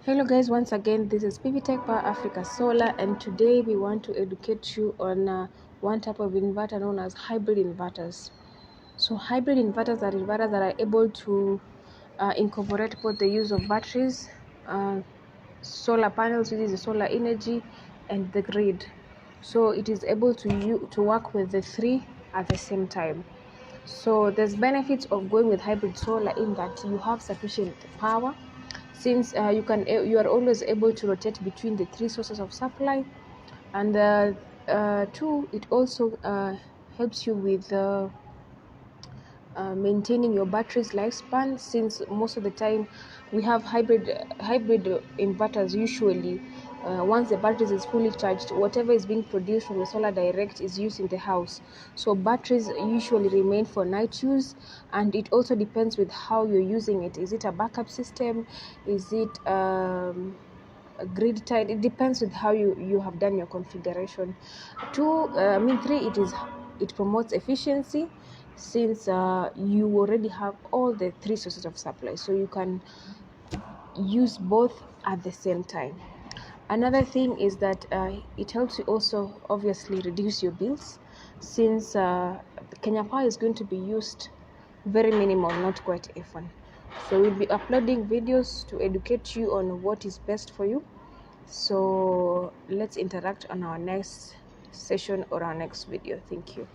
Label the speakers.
Speaker 1: Hello guys, once again this is PV Tech Power Africa Solar, and today we want to educate you on one type of inverter known as hybrid inverters. So hybrid inverters are inverters that are able to incorporate both the use of batteries, solar panels uses the solar energy, and the grid. So it is able to work with the three at the same time. So there's benefits of going with hybrid solar in that you have sufficient power, since you are always able to rotate between the three sources of supply, and two, it also helps you with maintaining your battery's lifespan, since most of the time we have hybrid inverters. Usually once the batteries is fully charged, whatever is being produced from the solar direct is used in the house. So batteries usually remain for night use, and it also depends with how you're using it. Is it a backup system? Is it grid tied? It depends with how you have done your configuration. Three, it promotes efficiency, since you already have all the three sources of supply, so you can use both at the same time. Another thing is that it helps you also obviously reduce your bills, since Kenya Power is going to be used very minimal, not quite often. So we'll be uploading videos to educate you on what is best for you. So let's interact on our next session or our next video. Thank you.